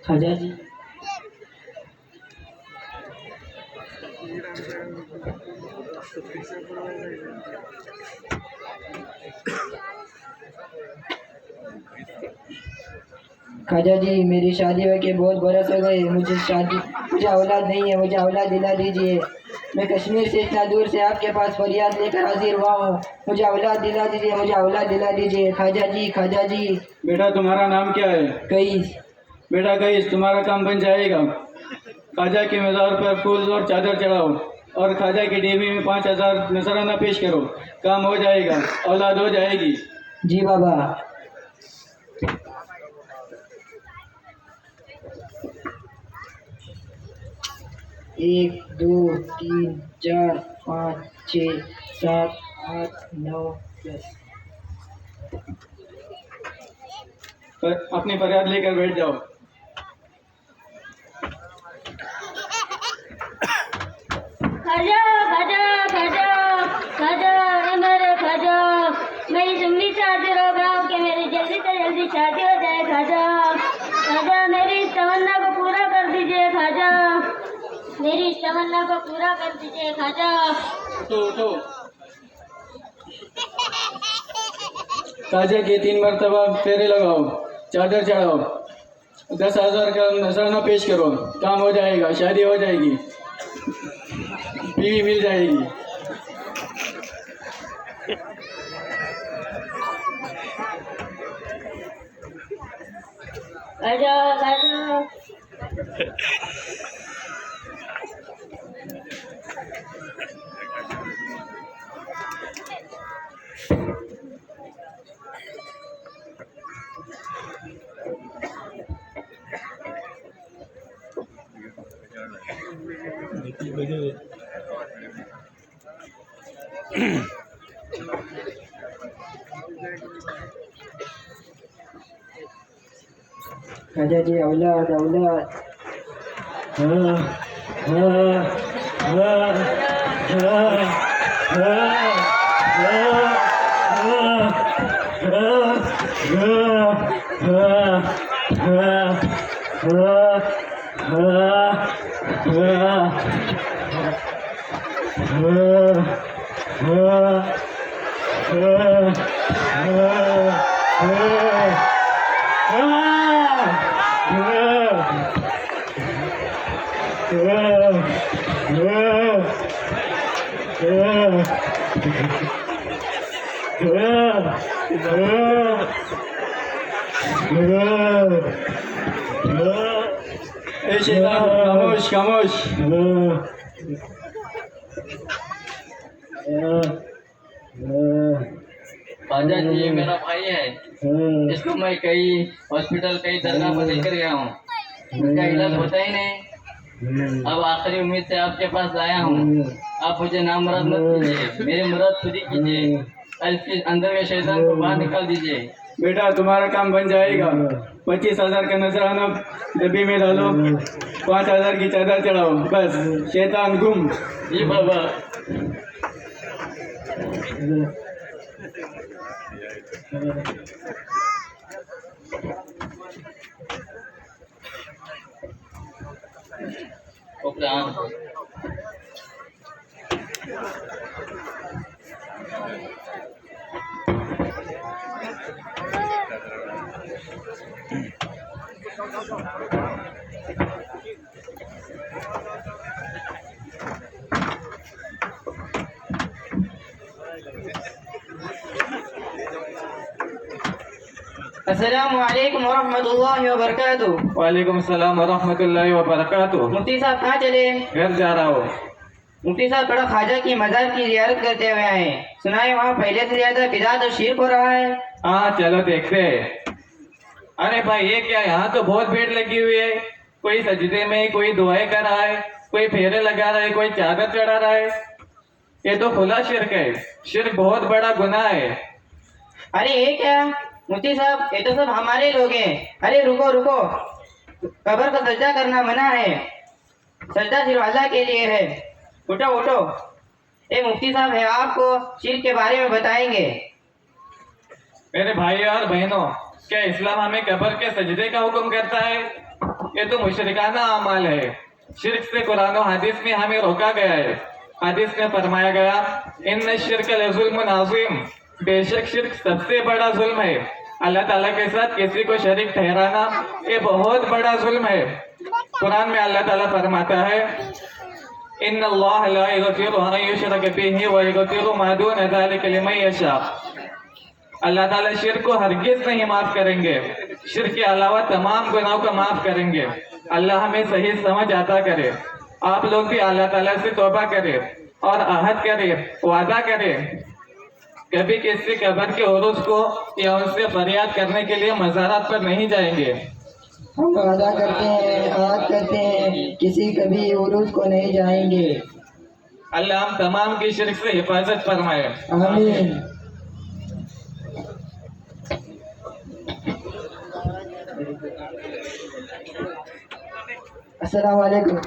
ख्वाजा जी, ख्वाजा जी मेरी शादी के बहुत बरस हो गए, मुझे औलाद नहीं है, मुझे औलाद दिला दीजिए। मैं कश्मीर से इतना दूर से आपके पास फरियाद लेकर हाजिर हुआ हूँ, मुझे औलाद दिला दीजिए, मुझे औलाद दिला दीजिए। ख्वाजा जी, ख्वाजा जी। बेटा तुम्हारा नाम क्या है? कईस। बेटा कईस, तुम्हारा काम बन जाएगा। ख्वाजा की मज़ार पर फूल और चादर चढ़ाओ और ख्वाजा की देवी में 5,000 नजराना पेश करो, काम हो जाएगा, औलाद हो जाएगी। जी बाबा। एक दो तीन चार पाँच 6 7 8 9 10। अपनी फरियाद लेकर बैठ जाओ। खाजा खाजा खाजा खाजा, ए मेरे खाजा, मैं इस उम्मीद से हाजिर हो गया हूँ कि मेरी जल्दी से जल्दी शादी हो जाए। खाजा खाजा, मेरी इस तमन्ना को पूरा कर दीजिए। खाजा मेरी इस तमन्ना को पूरा कर दीजिए। खाजा उठो। ख्वाजा के 3 मरतबा फेरे लगाओ, चादर चढ़ाओ, 10,000 का नजराना पेश करो, काम हो जाएगा, शादी हो जाएगी, बीवी मिल जाएगी। खाजा खाजा ख्वाजा जी, औलाद औलाद। ए शैतान, खामोश खामोश। ख्वाजा जी ये मेरा भाई है, इसको मैं कई हॉस्पिटल कई दरगाह पर लेकर गया हूँ, इसका इलाज होता ही नहीं। अब आखिरी उम्मीद से आपके पास आया हूँ, आप मुझे नामुराद मत कीजिए, मेरी मुराद खुद ही कीजिए और इसके अंदर के शैतान को बाहर निकाल दीजिए। बेटा तुम्हारा काम बन जाएगा। 25,000 का नजराना डब्बी में डालो, 5,000 की चादर चढ़ाओ, बस शैतान गुम। जी बाबा। अस्सलामु अलैकुम वरहमतुल्लाहि वबरकातुहू। वालेकुम सलाम वरहमतुल्लाहि वबरकातुहू। मुफ्ती साहब कहाँ चले? घर जा रहा हो। मुफ्ती साहब थोड़ा ख्वाजा की मज़ार की ज़ियारत करते हुए आए, सुना है वहाँ पहले से ज्यादा बिदात और शिर्क हो रहा है। हाँ चलो देखते हैं। अरे भाई ये क्या, यहाँ तो बहुत भीड़ लगी हुई है, कोई सजदे में, कोई दुआएं कर रहा है, कोई फेरे लगा रहा है, कोई चादर चढ़ा रहा है। ये तो खुला शिर्क है, शिर्क बहुत बड़ा गुनाह है। अरे ये क्या मुफ्ती साहब, ये तो सब हमारे लोग हैं। अरे रुको रुको, कब्र का सजदा करना मना है, सजदा सिर्फ अल्लाह के लिए है। उठो उठो, ये मुफ्ती साहब है, आपको शिर्क के बारे में बताएंगे। मेरे भाई और बहनों, क्या इस्लाम हमें कब्र के सजदे का हुक्म करता है? ये तो मुशरिकाना अमाल है। शिर्क से कुरान और हदीस में हमें रोका गया है। हदीस में फरमाया गया, इन्न शिर्क लज़ुल्मुन अज़ीम, बेशक शिर्क सबसे बड़ा जुल्म है। अल्लाह ताला के साथ किसी को शरीक ठहराना ये बहुत बड़ा जुल्म है। कुरान में अल्लाह ताला फरमाता है, इन्नल्लाह ला यग़फ़िरु अन युश्रक बिही व यग़फ़िरु मा दून ज़ालिका लिमन यशा। अल्लाह ताला शिर्क को हरगिज नहीं माफ करेंगे, शिर्क के अलावा तमाम गुनाहों को माफ करेंगे। अल्लाह हमें सही समझ अता करे। आप लोग भी अल्लाह ताला से तौबा करें और अहद करें, वादा करें, कभी किसी कब्र के उरूस को या उनसे फरियाद करने के लिए मज़ारात पर नहीं जाएंगे। हम वादा करते हैं, आहद करते हैं, किसी कभी उरूस को नहीं जाएंगे। अल्लाह हम तमाम की शिर्क से हिफाजत फरमाए। आमीन। अस्सलाम वालेकुम।